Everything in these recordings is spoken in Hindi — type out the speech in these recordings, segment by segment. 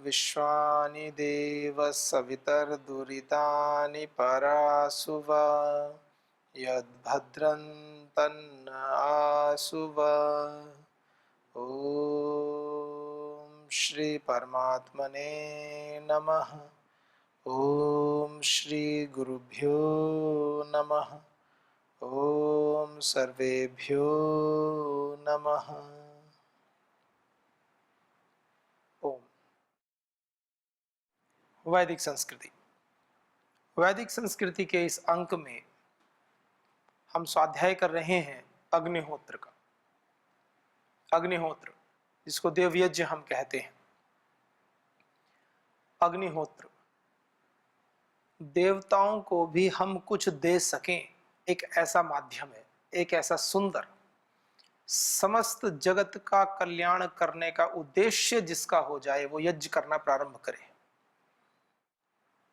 विश्वानि देव सवितर्दुरितानि परासुव यद्भद्रं तन्न आसुव। ओम श्री परमात्मने नमः। ओम श्री गुरुभ्यो नमः। ओम सर्वेभ्यो नमः। ओम। वैदिक संस्कृति। वैदिक संस्कृति के इस अंक में हम स्वाध्याय कर रहे हैं अग्निहोत्र का। अग्निहोत्र जिसको देवयज्ञ हम कहते हैं। अग्निहोत्र देवताओं को भी हम कुछ दे सकें, एक ऐसा माध्यम है, एक ऐसा सुंदर, समस्त जगत का कल्याण करने का उद्देश्य जिसका हो जाए वो यज्ञ करना प्रारंभ करें।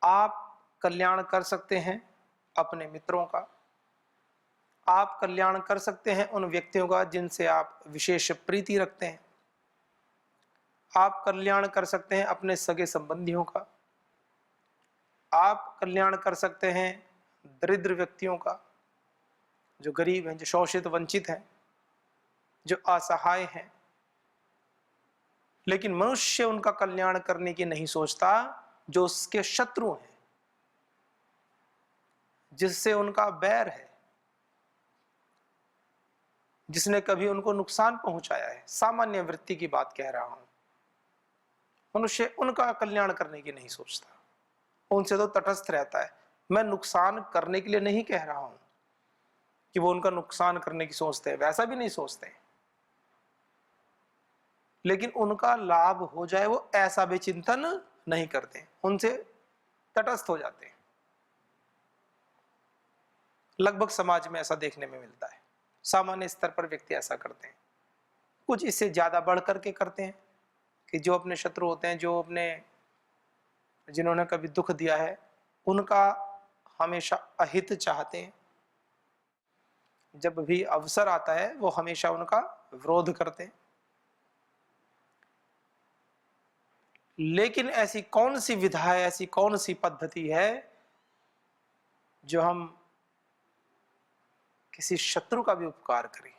आप कल्याण कर सकते हैं अपने मित्रों का, आप कल्याण कर सकते हैं उन व्यक्तियों का जिनसे आप विशेष प्रीति रखते हैं, आप कल्याण कर सकते हैं अपने सगे संबंधियों का, आप कल्याण कर सकते हैं दरिद्र व्यक्तियों का, जो गरीब हैं, जो शोषित वंचित हैं, जो असहाय हैं। लेकिन मनुष्य उनका कल्याण करने की नहीं सोचता जो उसके शत्रु हैं, जिससे उनका बैर है, जिसने कभी उनको नुकसान पहुंचाया है। सामान्य वृत्ति की बात कह रहा हूं। मनुष्य उनका कल्याण करने की नहीं सोचता, उनसे तो तटस्थ रहता है। मैं नुकसान करने के लिए नहीं कह रहा हूं कि वो उनका नुकसान करने की सोचते हैं, वैसा भी नहीं सोचते, लेकिन उनका लाभ हो जाए वो ऐसा भी चिंतन नहीं करते, उनसे तटस्थ हो जाते हैं। लगभग समाज में ऐसा देखने में मिलता है। सामान्य स्तर पर व्यक्ति ऐसा करते हैं। कुछ इससे ज्यादा बढ़ करके करते हैं कि जो अपने शत्रु होते हैं, जो अपने जिन्होंने कभी दुख दिया है, उनका हमेशा अहित चाहते हैं। जब भी अवसर आता है वो हमेशा उनका विरोध करते हैं। लेकिन ऐसी कौन सी विधा है, ऐसी कौन सी पद्धति है जो हम किसी शत्रु का भी उपकार करें?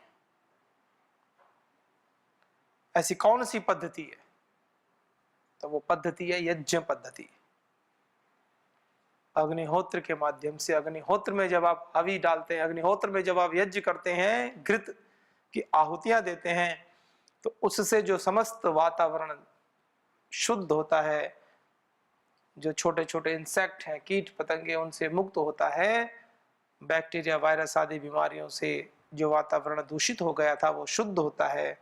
ऐसी कौन सी पद्धति है? तो वो पद्धति है यज्ञ पद्धति। अग्निहोत्र के माध्यम से, अग्निहोत्र में जब आप हवि डालते हैं, अग्निहोत्र में जब आप यज्ञ करते हैं, घृत की आहुतियां देते हैं, तो उससे जो समस्त वातावरण शुद्ध होता है, जो छोटे छोटे इंसेक्ट हैं, कीट पतंगे, उनसे मुक्त होता है। बैक्टीरिया, वायरस आदि बीमारियों से जो वातावरण दूषित हो गया था वो शुद्ध होता है।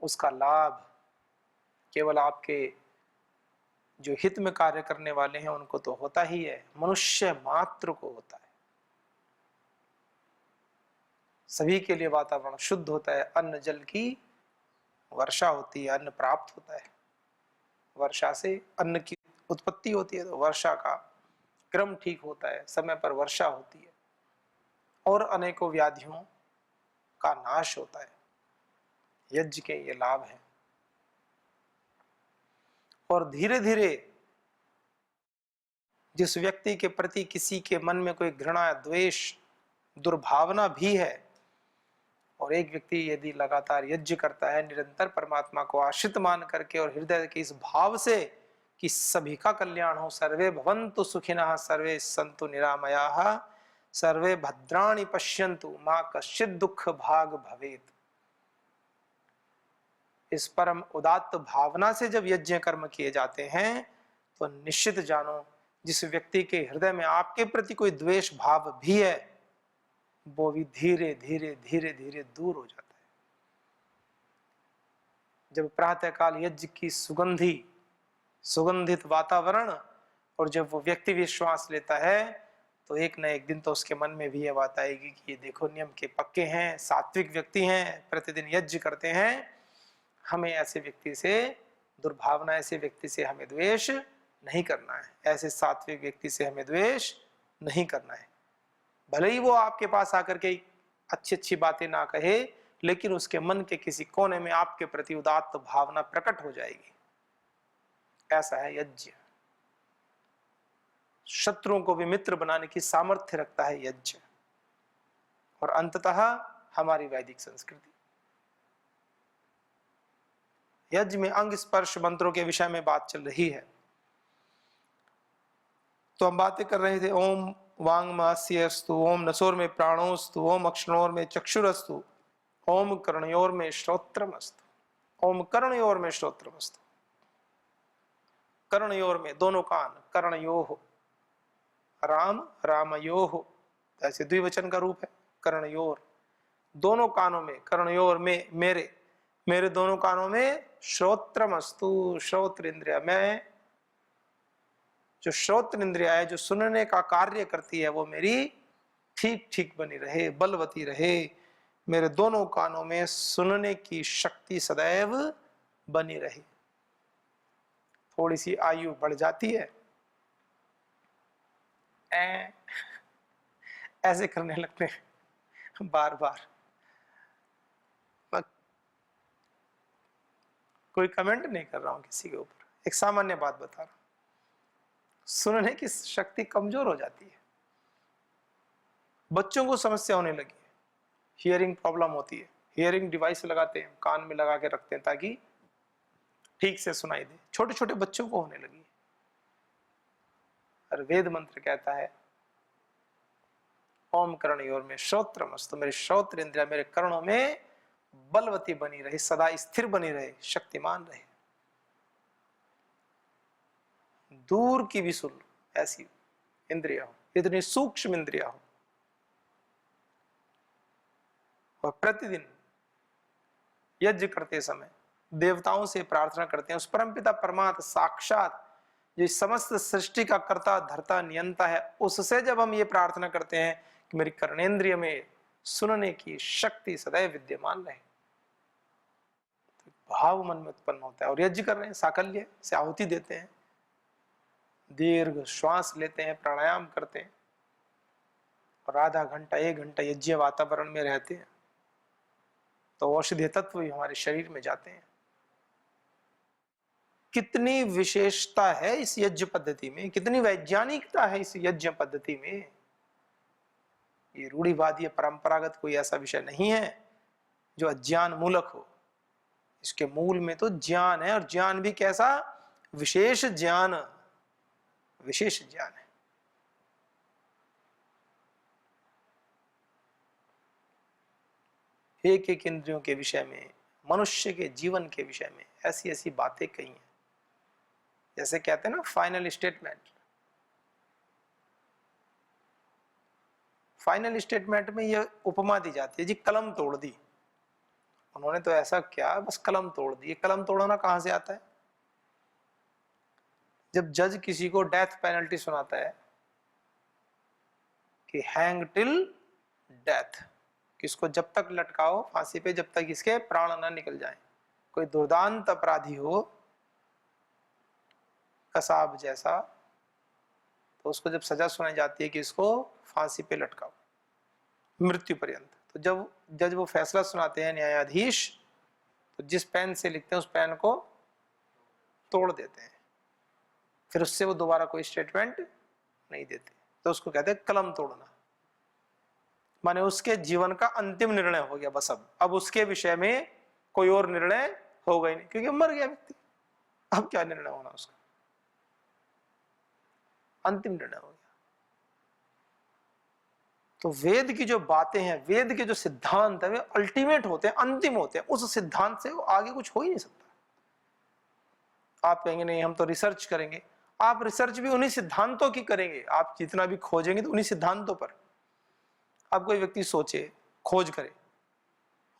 उसका लाभ केवल आपके जो हित में कार्य करने वाले हैं उनको तो होता ही है, मनुष्य मात्र को होता है। सभी के लिए वातावरण शुद्ध होता है। अन्न जल की वर्षा होती है, अन्न प्राप्त होता है, वर्षा से अन्न की उत्पत्ति होती है, तो वर्षा का क्रम ठीक होता है, समय पर वर्षा होती है और अनेकों व्याधियों का नाश होता है। यज्ञ के ये लाभ हैं। और धीरे धीरे जिस व्यक्ति के प्रति किसी के मन में कोई घृणा, द्वेष, दुर्भावना भी है, और एक व्यक्ति यदि लगातार यज्ञ करता है, निरंतर परमात्मा को आश्रित मान करके और हृदय के इस भाव से कि सभी का कल्याण हो, सर्वे भवन्तु सुखिनः सर्वे सन्तु निरामयाः सर्वे भद्राणि पश्यन्तु मा कश्चित् दुःख भाग भवेत्, इस परम उदात्त भावना से जब यज्ञ कर्म किए जाते हैं तो निश्चित जानो जिस व्यक्ति के हृदय में आपके प्रति कोई द्वेष भाव भी है वो भी धीरे धीरे धीरे धीरे दूर हो जाता है। जब प्रातःकाल यज्ञ की सुगंधित वातावरण, और जब वो व्यक्ति विश्वास लेता है तो एक न एक दिन तो उसके मन में भी ये बात आएगी कि ये देखो नियम के पक्के हैं, सात्विक व्यक्ति हैं, प्रतिदिन यज्ञ करते हैं, हमें ऐसे व्यक्ति से दुर्भावना, ऐसे व्यक्ति से हमें द्वेष नहीं करना है, ऐसे सात्विक व्यक्ति से हमें द्वेष नहीं करना है। भले ही वो आपके पास आकर के अच्छी अच्छी बातें ना कहे, लेकिन उसके मन के किसी कोने में आपके प्रति उदात्त भावना प्रकट हो जाएगी। ऐसा है यज्ञ। शत्रुओं को भी मित्र बनाने की सामर्थ्य रखता है यज्ञ। और अंततः हमारी वैदिक संस्कृति, यज्ञ में अंग स्पर्श मंत्रों के विषय में बात चल रही है। तो हम बातें कर रहे थे, ओम वांगमास्यस्तु, ओम नसोर में प्राणोस्तु, ओम अक्षणोर में चक्षुरस्तु, ओम कर्णयोर में श्रोत्रमस्तु। ओम कर्णयोर में श्रोत्रमस्तु, कर्णयोर में दोनों कान, कर्णयोः, राम रामयोः, ऐसे द्विवचन का रूप है कर्णयोर, दोनों कानों में, कर्णयोर में मेरे, मेरे दोनों कानों में श्रोत्रमस्तु, श्रोत्र इंद्रिया, मैं जो श्रोत्र इंद्रिया है, जो सुनने का कार्य करती है, वो मेरी ठीक ठीक बनी रहे, बलवती रहे। मेरे दोनों कानों में सुनने की शक्ति सदैव बनी रहे। थोड़ी सी आयु बढ़ जाती है, ऐसे करने लगते हैं बार बार। कोई कमेंट नहीं कर रहा हूं किसी के ऊपर, एक सामान्य बात बता रहा हूं। सुनने की शक्ति कमजोर हो जाती है। बच्चों को समस्या होने लगी है, हियरिंग प्रॉब्लम होती है, हियरिंग डिवाइस लगाते हैं, कान में लगा के रखते हैं ताकि ठीक से सुनाई दे। छोटे छोटे बच्चों को होने लगी है। और वेद मंत्र कहता है ओम कर्णयोर में श्रोत्रमस्तु, मेरे श्रोत्र इंद्रिया मेरे कर्णों में बलवती बनी रहे, सदा स्थिर बनी रहे, शक्तिमान रहे। दूर की भी सुन लो, ऐसी इंद्रिया हो, इतनी सूक्ष्म इंद्रिया हो। और प्रतिदिन यज्ञ करते समय देवताओं से प्रार्थना करते हैं, उस परमपिता परमात्मा साक्षात जो समस्त सृष्टि का कर्ता धर्ता नियंता है, उससे जब हम ये प्रार्थना करते हैं कि मेरी कर्णेंद्रिय में सुनने की शक्ति सदैव विद्यमान रहे, तो भाव मन में उत्पन्न होता है। और यज्ञ कर रहे हैं, साकल्य से आहुति देते हैं, दीर्घ श्वास लेते हैं, प्राणायाम करते हैं, और आधा घंटा 1 घंटा यज्ञ वातावरण में रहते हैं, तो औषधीय तत्व भी हमारे शरीर में जाते हैं। कितनी विशेषता है इस यज्ञ पद्धति में, कितनी वैज्ञानिकता है इस यज्ञ पद्धति में। ये रूढ़िवादी परंपरागत कोई ऐसा विषय नहीं है जो अज्ञान मूलक हो। इसके मूल में तो ज्ञान है, और ज्ञान भी कैसा, विशेष ज्ञान, विशेष ज्ञान है। एक एक इंद्रियों के विषय में, मनुष्य के जीवन के विषय में ऐसी ऐसी बातें कही हैं। जैसे कहते हैं ना फाइनल स्टेटमेंट, फाइनल स्टेटमेंट में यह उपमा दी जाती है, जी कलम तोड़ दी उन्होंने, तो ऐसा क्या, बस कलम तोड़ दी। कलम तोड़ना कहां से आता है? जब जज किसी को डेथ पेनल्टी सुनाता है कि हैंग टिल डेथ, किसको जब तक लटकाओ फांसी पे जब तक इसके प्राण ना निकल जाएं। कोई दुर्दांत अपराधी हो, कसाब जैसा, तो उसको जब सजा सुनाई जाती है कि इसको फांसी पे लटकाओ मृत्यु पर्यंत, तो जब जज वो फैसला सुनाते हैं न्यायाधीश, तो जिस पेन से लिखते हैं उस पेन को तोड़ देते हैं, फिर उससे वो दोबारा कोई स्टेटमेंट नहीं देते, तो उसको कहते हैं कलम तोड़ना। माने उसके जीवन का अंतिम निर्णय हो गया, बस अब उसके विषय में कोई और निर्णय होगा ही नहीं, क्योंकि मर गया व्यक्ति, अब क्या निर्णय होना उसका, अंतिम निर्णय हो गया। तो वेद की जो बातें हैं, वेद के जो सिद्धांत है, वे अल्टीमेट होते हैं, अंतिम होते हैं। उस सिद्धांत से आगे कुछ हो ही नहीं सकता। आप कहेंगे नहीं हम तो रिसर्च करेंगे, आप रिसर्च भी उन्हीं सिद्धांतों की करेंगे, आप जितना भी खोजेंगे तो उन्हीं सिद्धांतों पर। अब कोई व्यक्ति सोचे, खोज करे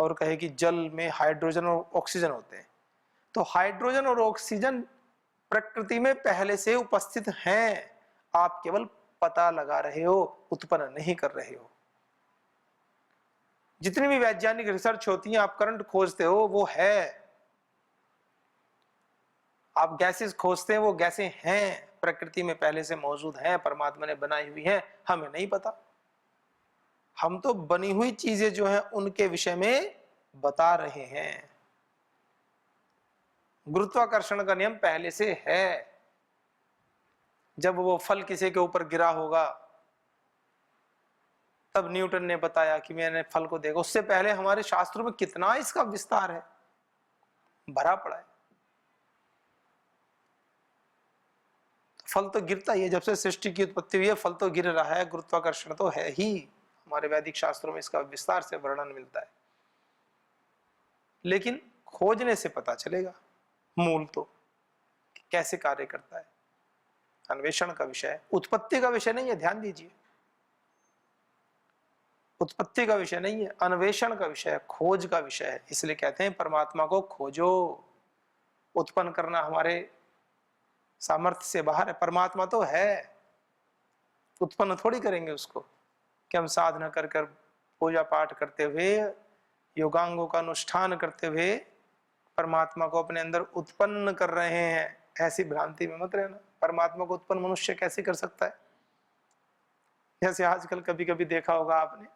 और कहे कि जल में हाइड्रोजन और ऑक्सीजन होते हैं, तो हाइड्रोजन और ऑक्सीजन प्रकृति में पहले से उपस्थित हैं, आप केवल पता लगा रहे हो, उत्पन्न नहीं कर रहे हो। जितनी भी वैज्ञानिक रिसर्च होती है, आप करंट खोजते हो, वो है। आप गैसेस खोजते हैं, वो गैसें हैं, प्रकृति में पहले से मौजूद हैं, परमात्मा ने बनाई हुई हैं, हमें नहीं पता। हम तो बनी हुई चीजें जो हैं उनके विषय में बता रहे हैं। गुरुत्वाकर्षण का नियम पहले से है। जब वो फल किसी के ऊपर गिरा होगा तब न्यूटन ने बताया कि मैंने फल को देखा। उससे पहले हमारे शास्त्रों में कितना इसका विस्तार है, भरा पड़ा है। फल तो गिरता ही है, जब से सृष्टि की उत्पत्ति हुई है फल तो गिर रहा है, गुरुत्वाकर्षण तो है ही। हमारे वैदिक शास्त्रों में इसका विस्तार से वर्णन मिलता है। लेकिन खोजने से पता चलेगा मूल तो कैसे कार्य करता है। अन्वेषण का विषय है, उत्पत्ति का विषय नहीं है, ध्यान दीजिए। उत्पत्ति का विषय नहीं है, अन्वेषण का विषय है, खोज का विषय है। इसलिए कहते हैं परमात्मा को खोजो। उत्पन्न करना हमारे सामर्थ्य से बाहर है। परमात्मा तो है, उत्पन्न थोड़ी करेंगे उसको कि हम साधना कर कर पूजा पाठ करते हुए योगांगों का अनुष्ठान करते हुए परमात्मा को अपने अंदर उत्पन्न कर रहे हैं। ऐसी भ्रांति में मत रहना। परमात्मा को उत्पन्न मनुष्य कैसे कर सकता है? जैसे आजकल कभी कभी देखा होगा आपने,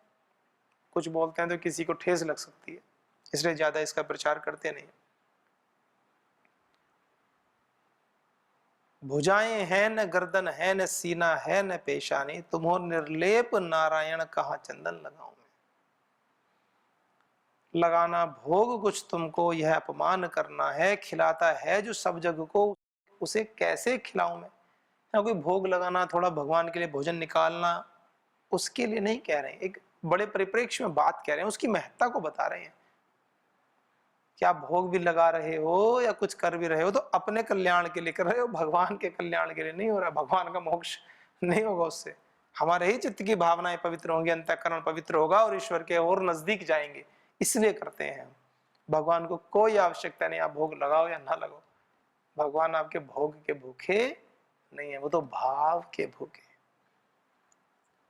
कुछ बोलते हैं तो किसी को ठेस लग सकती है, इसलिए ज्यादा इसका प्रचार करते नहीं। भुजाएं है न गर्दन है न सीना है न पेशानी, तुम्हो निर्लेप नारायण कहाँ चंदन लगाऊं मैं। लगाना भोग कुछ तुमको यह अपमान करना है, खिलाता है जो सब जग को उसे कैसे खिलाऊं मैं। या कोई भोग लगाना, थोड़ा भगवान के लिए भोजन निकालना, उसके लिए नहीं कह रहे हैं, एक बड़े परिप्रेक्ष्य में बात कह रहे हैं, उसकी महत्ता को बता रहे हैं। क्या भोग भी लगा रहे हो या कुछ कर भी रहे हो तो अपने कल्याण के लिए कर रहे हो, भगवान के कल्याण के लिए नहीं हो रहा। भगवान का मोक्ष नहीं होगा उससे। हमारे ही चित्त की भावनाएं पवित्र होंगी, अंतःकरण पवित्र होगा और ईश्वर के और नजदीक जाएंगे, इसलिए करते हैं हम। भगवान को कोई आवश्यकता नहीं आप भोग लगाओ या ना लगाओ। भगवान आपके भोग के भूखे नहीं है, वो तो भाव के भूखे।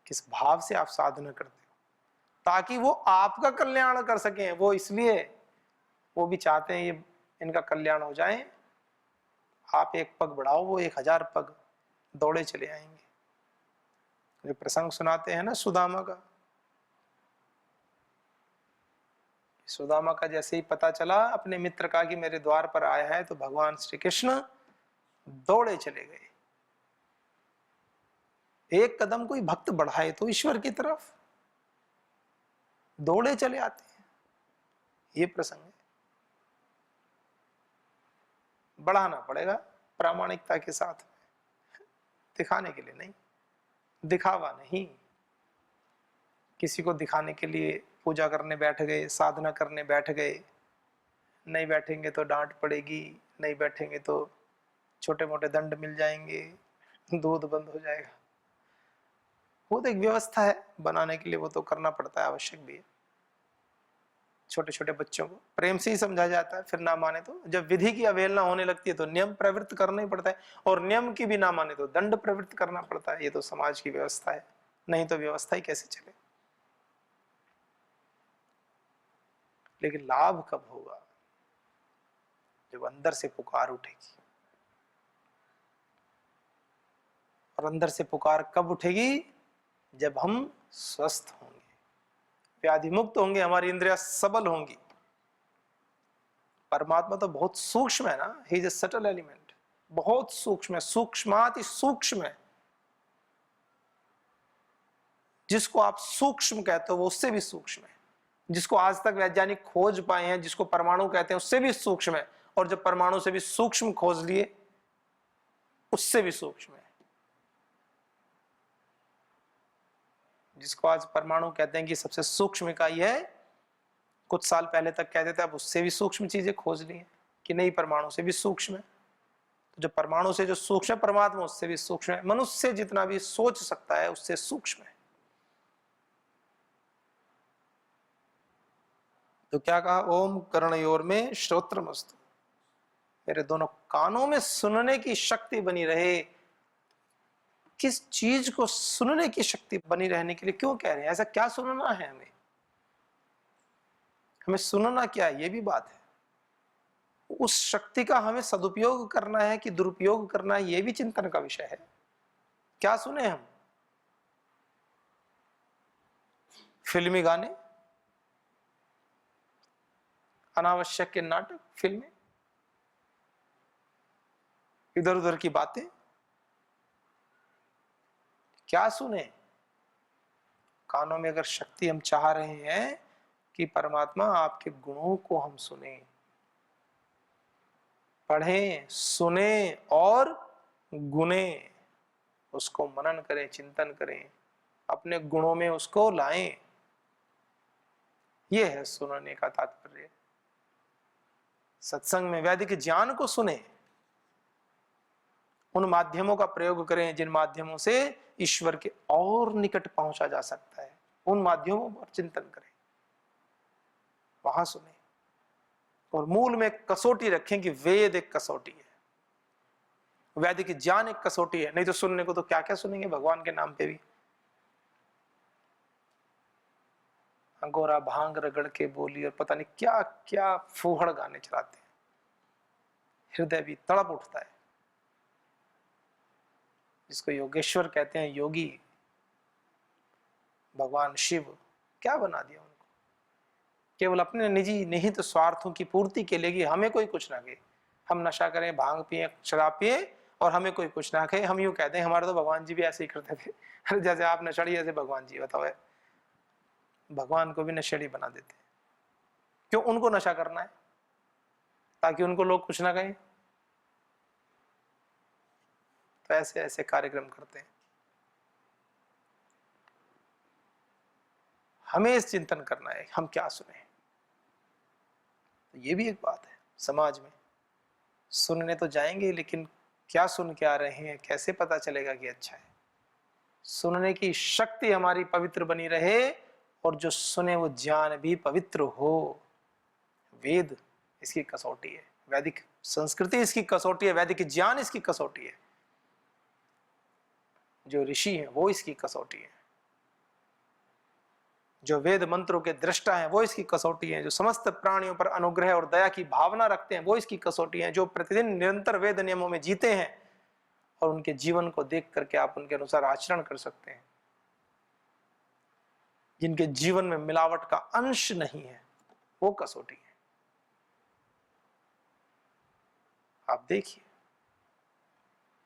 किस भाव से आप साधना करते हो ताकि वो आपका कल्याण कर सकें, वो इसलिए वो भी चाहते हैं ये इनका कल्याण हो जाए। आप एक पग बढ़ाओ, वो 1000 पग दौड़े चले आएंगे। ये प्रसंग सुनाते हैं ना सुदामा का। सुदामा का जैसे ही पता चला अपने मित्र का कि मेरे द्वार पर आया है, तो भगवान श्री कृष्ण दौड़े चले गए। एक कदम कोई भक्त बढ़ाए तो ईश्वर की तरफ दौड़े चले आते हैं। ये प्रसंग है। बढ़ाना पड़ेगा प्रामाणिकता के साथ, दिखाने के लिए नहीं, दिखावा नहीं। किसी को दिखाने के लिए पूजा करने बैठ गए, साधना करने बैठ गए, नहीं बैठेंगे तो डांट पड़ेगी, नहीं बैठेंगे तो छोटे मोटे दंड मिल जाएंगे, दूध बंद हो जाएगा। वो तो एक व्यवस्था है बनाने के लिए, वो तो करना पड़ता है, आवश्यक भी है। छोटे छोटे बच्चों को प्रेम से ही समझा जाता है, फिर ना माने तो जब विधि की अवहेलना होने लगती है तो नियम प्रवृत्त करना ही पड़ता है, और नियम की भी ना माने तो दंड प्रवृत्त करना पड़ता है। ये तो समाज की व्यवस्था है, नहीं तो व्यवस्था ही कैसे चले। लेकिन लाभ कब होगा? जब अंदर से पुकार उठेगी। और अंदर से पुकार कब उठेगी? जब हम स्वस्थ होंगे, व्याधि मुक्त होंगे, हमारी इंद्रियां सबल होंगी। परमात्मा तो बहुत सूक्ष्म है ना, he is a subtle element, बहुत सूक्ष्म है, सूक्ष्माति सूक्ष्म है। जिसको आप सूक्ष्म कहते हो वो उससे भी सूक्ष्म है। जिसको आज तक वैज्ञानिक खोज पाए हैं, जिसको परमाणु कहते हैं, उससे भी सूक्ष्म है। और जब परमाणु से भी सूक्ष्म खोज लिए, उससे भी सूक्ष्म है। जिसको आज परमाणु कहते हैं कि सबसे सूक्ष्म इकाई है, कुछ साल पहले तक कहते थे, अब उससे भी सूक्ष्म चीजें खोज ली हैं कि नहीं, परमाणु से भी सूक्ष्म है। तो जो परमाणु से जो सूक्ष्म है, परमात्मा उससे भी सूक्ष्म है। मनुष्य जितना भी सोच सकता है उससे सूक्ष्म है। तो क्या कहा? ओम कर्णयोर में श्रोत्रमस्तु, मेरे दोनों कानों में सुनने की शक्ति बनी रहे। किस चीज को सुनने की शक्ति बनी रहने के लिए क्यों कह रहे हैं? ऐसा क्या सुनना है हमें? हमें सुनना क्या है, ये भी बात है। उस शक्ति का हमें सदुपयोग करना है कि दुरुपयोग करना है, ये भी चिंतन का विषय है। क्या सुने हम? फिल्मी गाने, अनावश्यक के नाटक, फिल्में, इधर उधर की बातें क्या सुने? कानों में अगर शक्ति हम चाह रहे हैं कि परमात्मा आपके गुणों को हम सुने, पढ़ें, सुने और गुने, उसको मनन करें, चिंतन करें, अपने गुणों में उसको लाएं, यह है सुनने का तात्पर्य। सत्संग में वैदिक ज्ञान को सुने, उन माध्यमों का प्रयोग करें जिन माध्यमों से ईश्वर के और निकट पहुंचा जा सकता है, उन माध्यमों पर चिंतन करें, वहां सुने। और मूल में कसौटी रखें कि वेद एक कसौटी है, वैदिक ज्ञान एक कसौटी है। नहीं तो सुनने को तो क्या क्या सुनेंगे भगवान के नाम पे भी। अंगोरा भांग रगड़ के बोली और पता नहीं क्या क्या फूहड़ गाने चलाते हैं, हृदय भी तड़प उठता है। जिसको योगेश्वर कहते हैं, योगी भगवान शिव, क्या बना दिया उनको? केवल अपने निजी निहित तो स्वार्थों की पूर्ति के लिए कि हमें कोई कुछ ना कहे, हम नशा करें, भांग पिए, शराब पिए और हमें कोई कुछ ना कहे, हम यूं कहते हैं हमारे तो भगवान जी भी ऐसे ही करते थे। अरे जैसे आप नशेड़ी ऐसे भगवान जी, बताओ, भगवान को भी नशेड़ी बना देते। क्यों उनको नशा करना है? ताकि उनको लोग कुछ ना कहें। तो ऐसे ऐसे कार्यक्रम करते हैं। हमें इस चिंतन करना है हम क्या सुने। तो ये भी एक बात है समाज में, सुनने तो जाएंगे लेकिन क्या सुन के आ रहे हैं, कैसे पता चलेगा कि अच्छा है? सुनने की शक्ति हमारी पवित्र बनी रहे और जो सुने वो ज्ञान भी पवित्र हो। वेद इसकी कसौटी है, वैदिक संस्कृति इसकी कसौटी है, वैदिक ज्ञान इसकी कसौटी है, जो ऋषि हैं वो इसकी कसौटी है, जो वेद मंत्रों के दृष्टा हैं वो इसकी कसौटी है, जो समस्त प्राणियों पर अनुग्रह और दया की भावना रखते हैं वो इसकी कसौटी है, जो प्रतिदिन निरंतर वेद नियमों में जीते हैं और उनके जीवन को देख करके आप उनके अनुसार आचरण कर सकते हैं, जिनके जीवन में मिलावट का अंश नहीं है, वो कसौटी है। आप देखिए,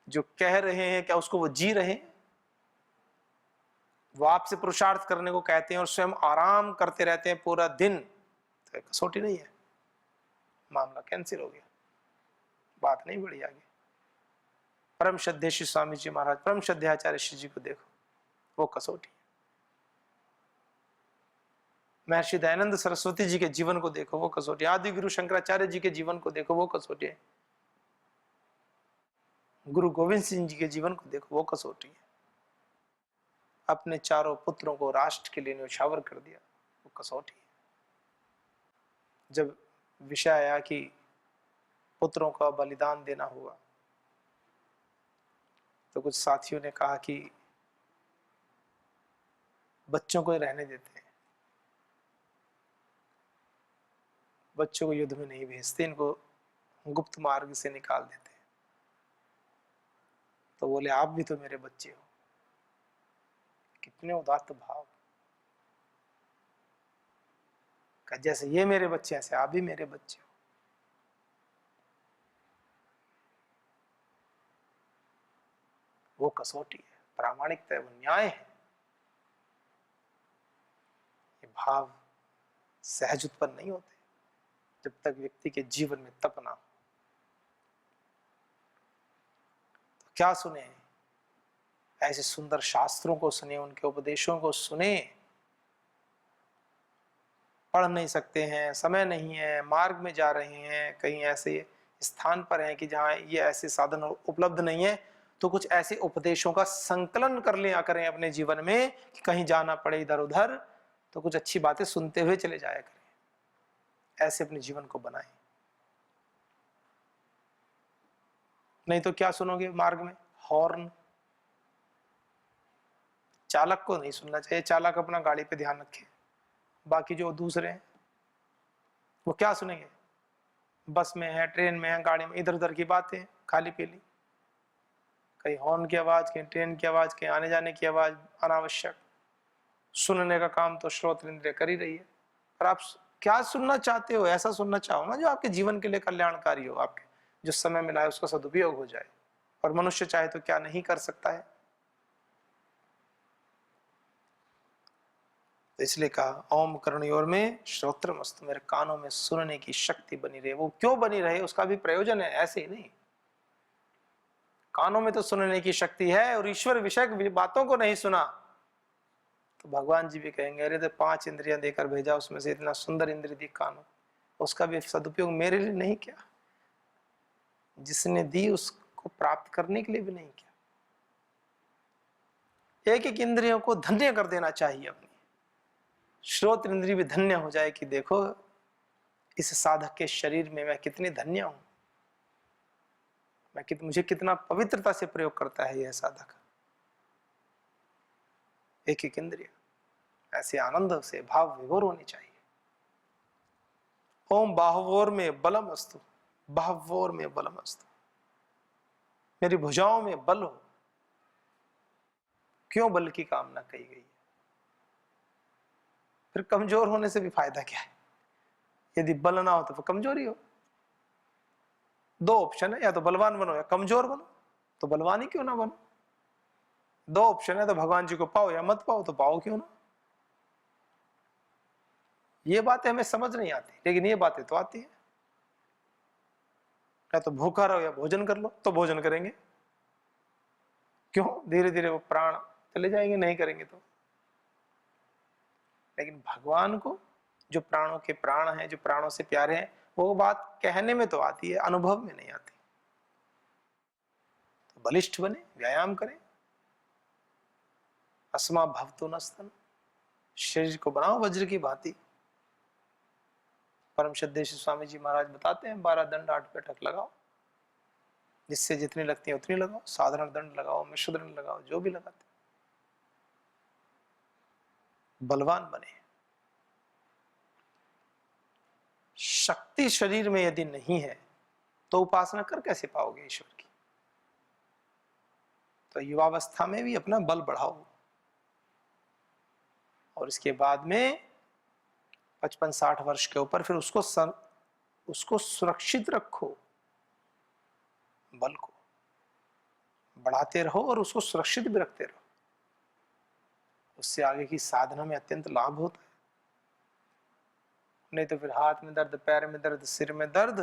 जो कह रहे हैं क्या उसको वो जी रहे हैं? वो आपसे पुरुषार्थ करने को कहते हैं और स्वयं आराम करते रहते हैं पूरा दिन, तो कसौटी नहीं है, मामला कैंसिल हो गया, बात नहीं बढ़ी आगे। परम श्रद्धेय श्री स्वामी जी महाराज, परम श्रद्धेय आचार्य श्री जी को देखो, वो कसौटी है। महर्षि दयानंद सरस्वती जी के जीवन को देखो, वो कसौटी। आदि गुरु शंकराचार्य जी के जीवन को देखो, वो कसौटी है। गुरु गोविंद सिंह जी के जीवन को देखो, वो कसौटी है। अपने चारों पुत्रों को राष्ट्र के लिए न्यौछावर कर दिया, वो कसौटी है। जब विषय आया कि पुत्रों का बलिदान देना होगा, तो कुछ साथियों ने कहा कि बच्चों को रहने देते हैं, बच्चों को युद्ध में नहीं भेजते, इनको गुप्त मार्ग से निकाल देते हैं। तो बोले आप भी तो मेरे बच्चे हो। कितने उदात्त भाव, जैसे ये मेरे बच्चे ऐसे आप भी मेरे बच्चे हो। वो कसौटी है, प्रामाणिकता है, वो न्याय है। ये भाव सहज उत्पन्न नहीं होते जब तक व्यक्ति के जीवन में तप ना हो। तो क्या सुने? ऐसे सुंदर शास्त्रों को सुने, उनके उपदेशों को सुने। पढ़ नहीं सकते हैं, समय नहीं है, मार्ग में जा रहे हैं, कहीं ऐसे स्थान पर हैं कि जहाँ ये ऐसे साधन उपलब्ध नहीं है, तो कुछ ऐसे उपदेशों का संकलन कर लिया करें अपने जीवन में कि कहीं जाना पड़े इधर उधर तो कुछ अच्छी बातें सुनते हुए चले जाया करें। ऐसे अपने जीवन को बनाएं। नहीं तो क्या सुनोगे मार्ग में? हॉर्न। चालक को नहीं सुनना चाहिए, चालक अपना गाड़ी पे ध्यान रखे, बाकी जो दूसरे हैं वो क्या सुनेंगे? बस में है, ट्रेन में है, गाड़ी में, इधर उधर की बातें खाली पीली, कहीं हॉर्न की आवाज, कहीं ट्रेन की आवाज, कहीं आने जाने की आवाज अनावश्यक। सुनने का काम तो श्रोत इंद्रिय कर ही रही है, पर आप क्या सुनना चाहते हो? ऐसा सुनना चाहो ना जो आपके जीवन के लिए कल्याणकारी हो, आपके जो समय मिला है उसका सदुपयोग हो जाए। और मनुष्य चाहे तो क्या नहीं कर सकता है। तो इसलिए कहा ओम कर्णयोर में श्रोत्रमस्तु, मेरे कानों में सुनने की शक्ति बनी रहे। वो क्यों बनी रहे उसका भी प्रयोजन है, ऐसे ही नहीं। कानों में तो सुनने की शक्ति है और ईश्वर विषय बातों को नहीं सुना तो भगवान जी भी कहेंगे अरे तो 5 इंद्रियां देकर भेजा, उसमें से इतना सुंदर इंद्रिय दी कानों, उसका भी सदुपयोग मेरे लिए नहीं किया, जिसने दी उसको प्राप्त करने के लिए भी नहीं किया। एक एक इंद्रियों को धन्य कर देना चाहिए अपनी। श्रोत इंद्रिय भी धन्य हो जाए कि देखो इस साधक के शरीर में मैं कितनी धन्य हूं, मुझे कितना पवित्रता से प्रयोग करता है यह साधक। एक एक इंद्रिय ऐसे आनंद से भाव विभोर होनी चाहिए। ओम बाहुवोर में बलम अस्तु, बाहुवोर में बलम अस्तु, मेरी भुजाओं में बल हो। क्यों बल की कामना कही गई है? फिर कमजोर होने से भी फायदा क्या है? यदि बल ना हो तो कमजोरी हो। 2 ऑप्शन है, या तो बलवान बनो या कमजोर बनो। तो बलवान ही क्यों ना बनो? 2 ऑप्शन है, तो भगवान जी को पाओ या मत पाओ, तो पाओ क्यों ना? ये बातें हमें समझ नहीं आती, लेकिन ये बातें तो आती है। या तो भूखा रहो या भोजन कर लो, तो भोजन करेंगे। क्यों? धीरे धीरे वो प्राण चले जाएंगे नहीं करेंगे तो। लेकिन भगवान को जो प्राणों के प्राण हैं, जो प्राणों से प्यारे हैं, वो बात कहने में तो आती है, अनुभव में नहीं आती। तो बलिष्ठ बने, व्यायाम करें। अस्मा भवतु नस्तन, शरीर को बनाओ वज्र की भांति। परम श्रद्धेय स्वामी जी महाराज बताते हैं 12 दंड 8 बैठक लगाओ, जिससे जितनी लगती है उतनी लगाओ। साधारण दंड लगाओ, मिश्र दंड लगाओ, जो भी लगाते। बलवान बने। शक्ति शरीर में यदि नहीं है तो उपासना कर कैसे पाओगे ईश्वर की? तो युवावस्था में भी अपना बल बढ़ाओ और इसके बाद में 55-60 वर्ष के ऊपर फिर उसको सुरक्षित रखो। बल को बढ़ाते रहो और उसको सुरक्षित भी रखते रहो। उससे आगे की साधना में अत्यंत लाभ होता है। नहीं तो फिर हाथ में दर्द, पैर में दर्द, सिर में दर्द,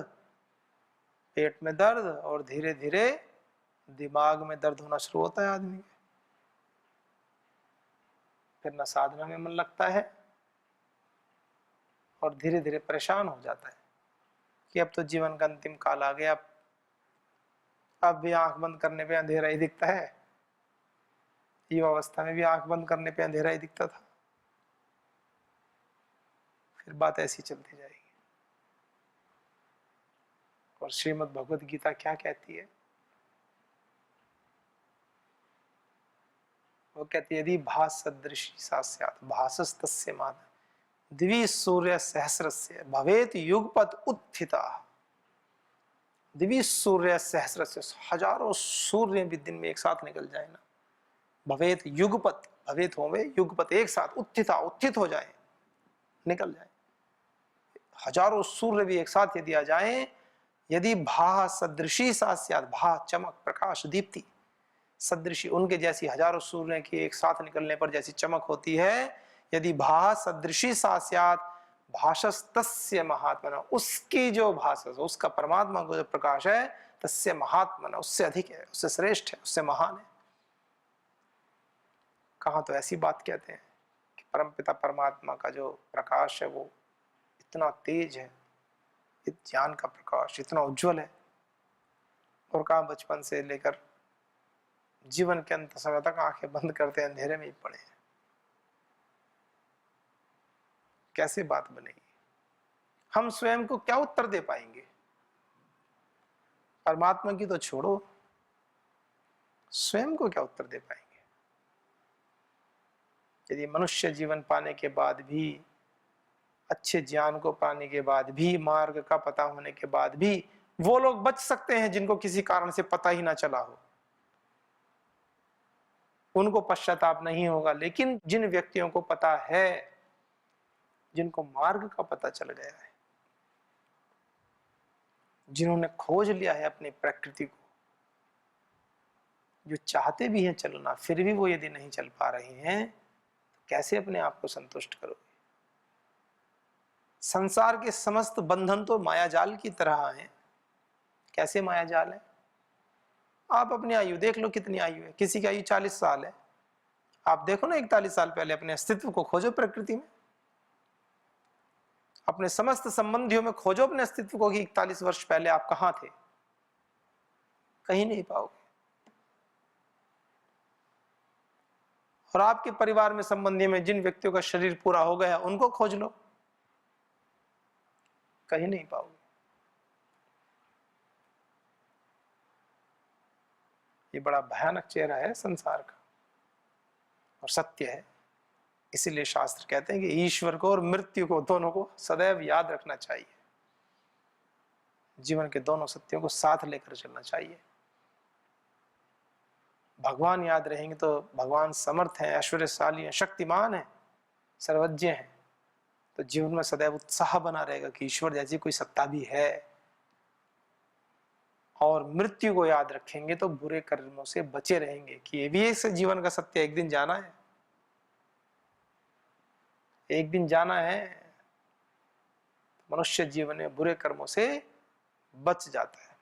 पेट में दर्द और धीरे धीरे दिमाग में दर्द होना शुरू होता है आदमी के। फिर न साधना में मन लगता है और धीरे धीरे परेशान हो जाता है कि अब तो जीवन का अंतिम काल आ गया, अब भी आंख बंद करने पे अंधेरा ही दिखता है। युवावस्था में भी आंख बंद करने पे अंधेरा ही दिखता था। फिर बात ऐसी चलती जाएगी। और श्रीमद् भगवद गीता क्या कहती है? वो कहती है यदि भास सदृशी सा स्यात् भासस्तस्य मान दिवि सूर्य सहस्रस्य भवेत युगपत उत्थिता। दिवि सूर्य सहस्रस्य, हजारों सूर्य भी दिन में एक साथ निकल जाए ना, भवेत युगपत, भवेत होवे युगपत, एक साथ, उत्थिता, उत्थित हो जाए, निकल जाए। हजारों सूर्य भी एक साथ यदि आ जाए, यदि भा सदृशी सा स्यात्, भा चमक, प्रकाश, दीप्ति, सदृशी उनके जैसी हजारों सूर्य के एक साथ निकलने पर जैसी चमक होती है, यदि भा सदृशी सा स्यात् भाषस्तस्य महात्मना, उसकी जो भाषा, उसका परमात्मा को जो प्रकाश है, तस्य महात्मना, उससे अधिक है, उससे श्रेष्ठ है, उससे महान है। कहाँ तो ऐसी बात कहते हैं कि परमपिता परमात्मा का जो प्रकाश है वो इतना तेज है, ज्ञान का प्रकाश इतना उज्जवल है, और कहाँ बचपन से लेकर जीवन के अंत समय तक आंखें बंद करते अंधेरे में ही पड़े हैं। कैसे बात बनेगी? हम स्वयं को क्या उत्तर दे पाएंगे? परमात्मा की तो छोड़ो, स्वयं को क्या उत्तर दे पाएंगे? यदि मनुष्य जीवन पाने के बाद भी, अच्छे ज्ञान को पाने के बाद भी, मार्ग का पता होने के बाद भी वो लोग बच सकते हैं जिनको किसी कारण से पता ही ना चला हो, उनको पश्चाताप नहीं होगा। लेकिन जिन व्यक्तियों को पता है, जिनको मार्ग का पता चल गया है, जिन्होंने खोज लिया है अपनी प्रकृति को, जो चाहते भी हैं चलना, फिर भी वो यदि नहीं चल पा रहे हैं, तो कैसे अपने आप को संतुष्ट करोगे? संसार के समस्त बंधन तो मायाजाल की तरह हैं। कैसे मायाजाल है? आप अपनी आयु देख लो, कितनी आयु है? किसी की आयु 40 साल है। आप देखो ना 41 साल पहले अपने अस्तित्व को खोजो प्रकृति में, अपने समस्त संबंधियों में खोजो अपने अस्तित्व को कि 41 वर्ष पहले आप कहां थे। कहीं नहीं पाओगे। और आपके परिवार में, संबंधी में जिन व्यक्तियों का शरीर पूरा हो गया उनको खोज लो, कहीं नहीं पाओगे। ये बड़ा भयानक चेहरा है संसार का और सत्य है। इसीलिए शास्त्र कहते हैं कि ईश्वर को और मृत्यु को, दोनों को सदैव याद रखना चाहिए। जीवन के दोनों सत्यों को साथ लेकर चलना चाहिए। भगवान याद रहेंगे तो भगवान समर्थ हैं, ऐश्वर्यशाली हैं, शक्तिमान हैं, सर्वज्ञ हैं, तो जीवन में सदैव उत्साह बना रहेगा कि ईश्वर जैसी कोई सत्ता भी है। और मृत्यु को याद रखेंगे तो बुरे कर्मों से बचे रहेंगे कि ये भी एक जीवन का सत्य, एक दिन जाना है, एक दिन जाना है। मनुष्य जीवन में बुरे कर्मों से बच जाता है,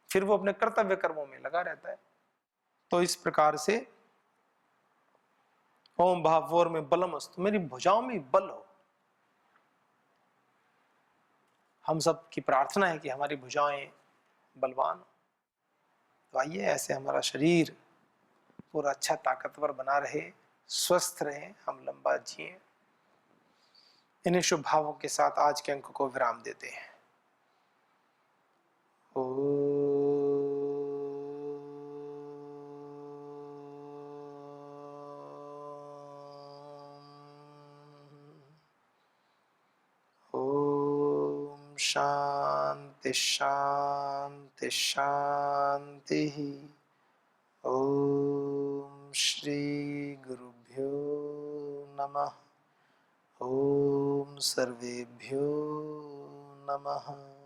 फिर वो अपने कर्तव्य कर्मों में लगा रहता है। तो इस प्रकार से ओम भावोर में बलम अस्तु, मेरी भुजाओं में बल हो। हम सब की प्रार्थना है कि हमारी भुजाएं बलवान हो। तो आइए ऐसे हमारा शरीर पूरा अच्छा ताकतवर बना रहे, स्वस्थ रहे, हम लंबा जिए। इन्हीं शुभ भावों के साथ आज के अंक को विराम देते हैं। ओम शांति शांति शांति। ओम श्री गुरुभ्यो नमः। ओम सर्वेभ्यो नमः।